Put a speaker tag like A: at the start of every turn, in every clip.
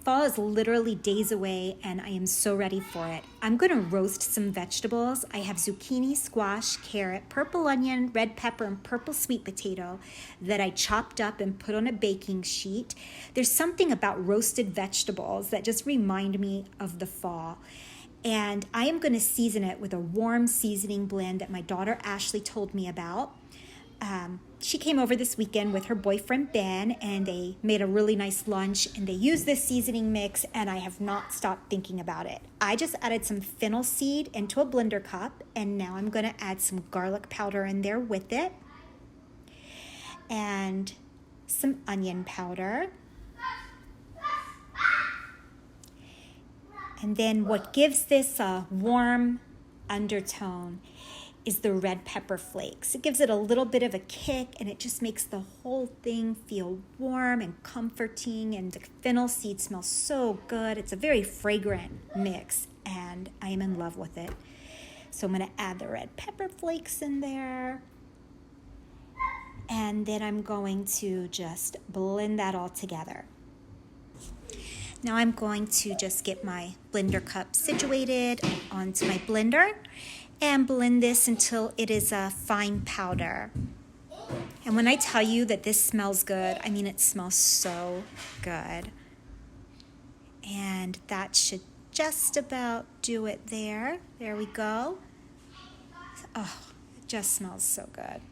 A: Fall is literally days away and I am so ready for it. I'm gonna roast some vegetables. I have zucchini, squash, carrot, purple onion, red pepper, and purple sweet potato that I chopped up and put on a baking sheet. There's something about roasted vegetables that just remind me of the fall. And I am gonna season it with a warm seasoning blend that my daughter Ashley told me about. She came over this weekend with her boyfriend Ben, and they made a really nice lunch, and they used this seasoning mix, and I have not stopped thinking about it. I just added some fennel seed into a blender cup, and now I'm going to add some garlic powder in there with it, and some onion powder. And then what gives this a warm undertone is the red pepper flakes. It gives it a little bit of a kick, and it just makes the whole thing feel warm and comforting, and the fennel seed smells so good. It's a very fragrant mix, and I am in love with it. So I'm gonna add the red pepper flakes in there, and then I'm going to just blend that all together. Now I'm going to just get my blender cup situated onto my blender and blend this until it is a fine powder. And when I tell you that this smells good, I mean it smells so good. And that should just about do it there. There we go. Oh, it just smells so good.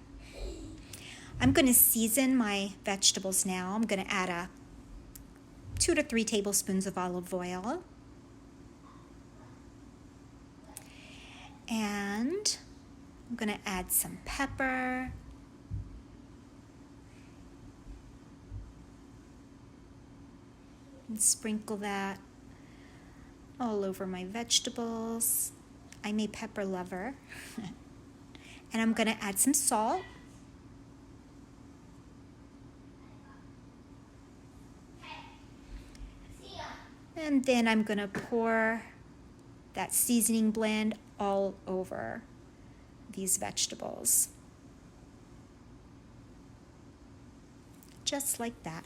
A: I'm going to season my vegetables now. I'm going to add 2 to 3 tablespoons of olive oil. And I'm going to add some pepper. And sprinkle that all over my vegetables. I'm a pepper lover. And I'm going to add some salt. And then I'm going to pour that seasoning blend all over these vegetables. Just like that.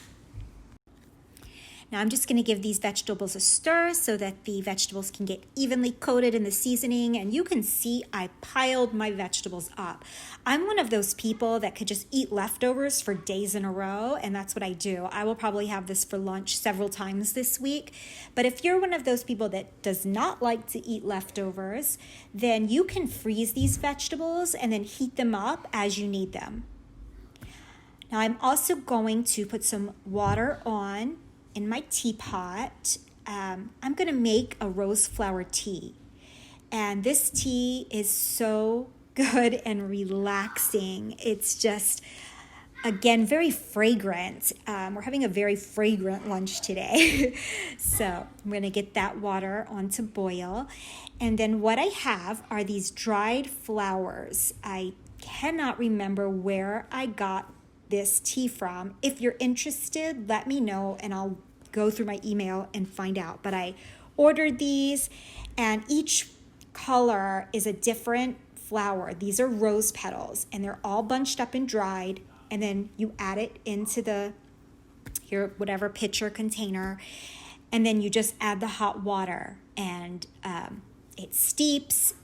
A: Now I'm just going to give these vegetables a stir so that the vegetables can get evenly coated in the seasoning, and you can see I piled my vegetables up. I'm one of those people that could just eat leftovers for days in a row, and that's what I do. I will probably have this for lunch several times this week, but if you're one of those people that does not like to eat leftovers, then you can freeze these vegetables and then heat them up as you need them. Now I'm also going to put some water on in my teapot. I'm going to make a rose flower tea. And this tea is so good and relaxing. It's just, again, very fragrant. We're having a very fragrant lunch today. So I'm going to get that water on to boil. And then what I have are these dried flowers. I cannot remember where I got this tea from. If you're interested, let me know and I'll go through my email and find out. But I ordered these, and each color is a different flower. These are rose petals, and they're all bunched up and dried, and then you add it into your whatever pitcher container, and then you just add the hot water, and it steeps.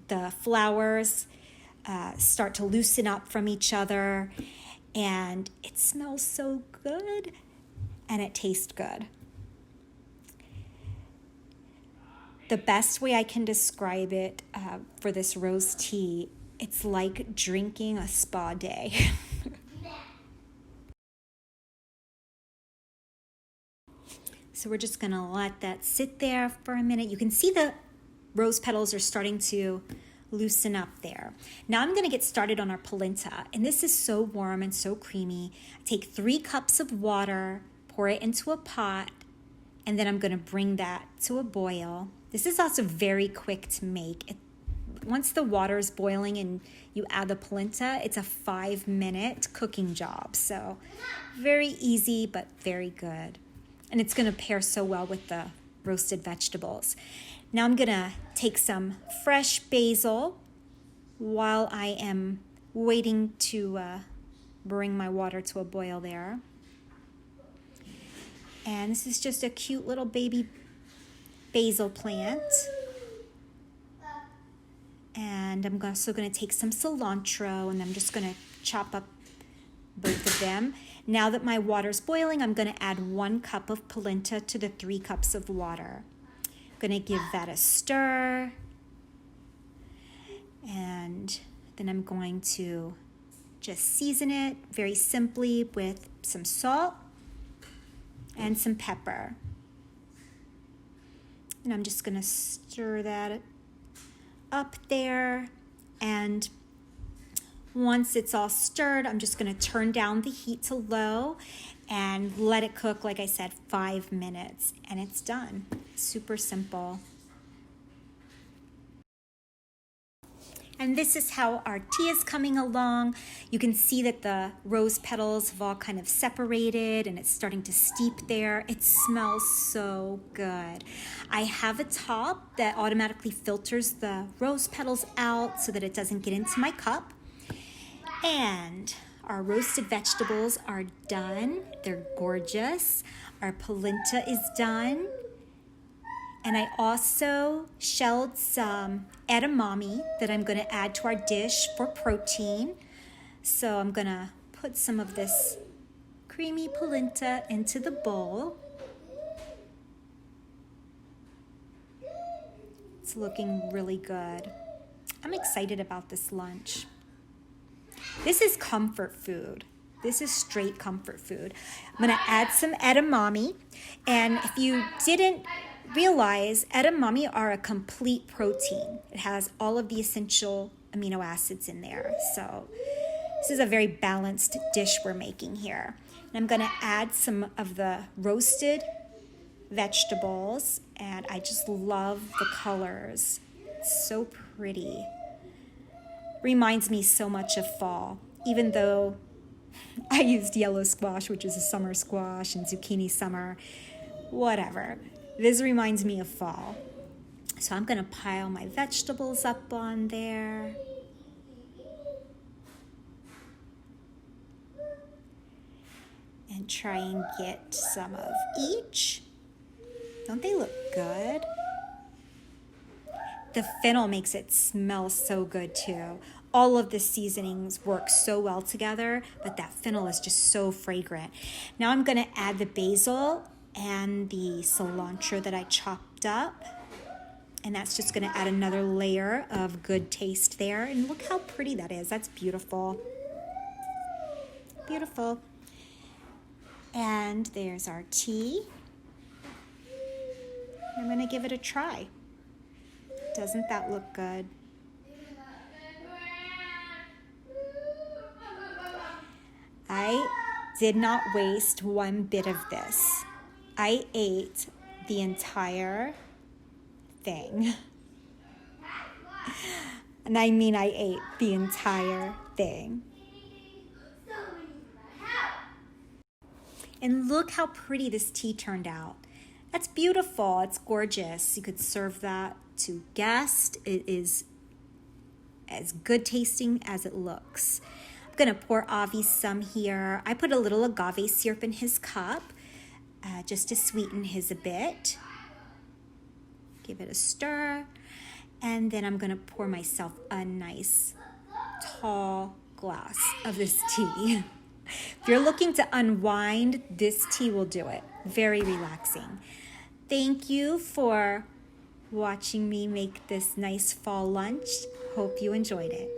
A: The flowers start to loosen up from each other, and it smells so good, and it tastes good. The best way I can describe it for this rose tea, it's like drinking a spa day. So we're just gonna let that sit there for a minute. You can see the rose petals are starting to loosen up there. Now I'm going to get started on our polenta, and this is so warm and so creamy. I take 3 cups of water, pour it into a pot, and then I'm going to bring that to a boil. This is also very quick to make. Once the water is boiling and you add the polenta, it's a 5-minute cooking job. So very easy, but very good. And it's going to pair so well with the roasted vegetables. Now I'm going to take some fresh basil while I am waiting to bring my water to a boil there. And this is just a cute little baby basil plant. And I'm also going to take some cilantro, and I'm just going to chop up both of them. Now that my water's boiling, I'm going to add 1 cup of polenta to the 3 cups of water. I'm going to give that a stir. And then I'm going to just season it very simply with some salt and some pepper. And I'm just going to stir that up there. And once it's all stirred, I'm just going to turn down the heat to low and let it cook, like I said, 5 minutes. And it's done. Super simple. And this is how our tea is coming along. You can see that the rose petals have all kind of separated and it's starting to steep there. It smells so good. I have a top that automatically filters the rose petals out so that it doesn't get into my cup. And our roasted vegetables are done. They're gorgeous. Our polenta is done. And I also shelled some edamame that I'm going to add to our dish for protein. So I'm going to put some of this creamy polenta into the bowl. It's looking really good. I'm excited about this lunch. This is comfort food. This is straight comfort food. I'm going to add some edamame. And if you didn't realize, edamame are a complete protein. It has all of the essential amino acids in there. So this is a very balanced dish we're making here. And I'm going to add some of the roasted vegetables, and I just love the colors. It's so pretty. Reminds me so much of fall, even though I used yellow squash, which is a summer squash, and zucchini summer, whatever. This reminds me of fall. So I'm going to pile my vegetables up on there. And try and get some of each. Don't they look good? The fennel makes it smell so good too. All of the seasonings work so well together, but that fennel is just so fragrant. Now I'm going to add the basil and the cilantro that I chopped up. And that's just going to add another layer of good taste there. And look how pretty that is. That's beautiful. Beautiful. And there's our tea. I'm going to give it a try. Doesn't that look good? I did not waste one bit of this. I ate the entire thing. And I mean I ate the entire thing. And look how pretty this tea turned out. That's beautiful. It's gorgeous. You could serve that to guests. It is as good tasting as it looks. I'm going to pour Avi some here. I put a little agave syrup in his cup just to sweeten his a bit. Give it a stir. And then I'm going to pour myself a nice tall glass of this tea. If you're looking to unwind, this tea will do it. Very relaxing. Thank you for watching me make this nice fall lunch. Hope you enjoyed it.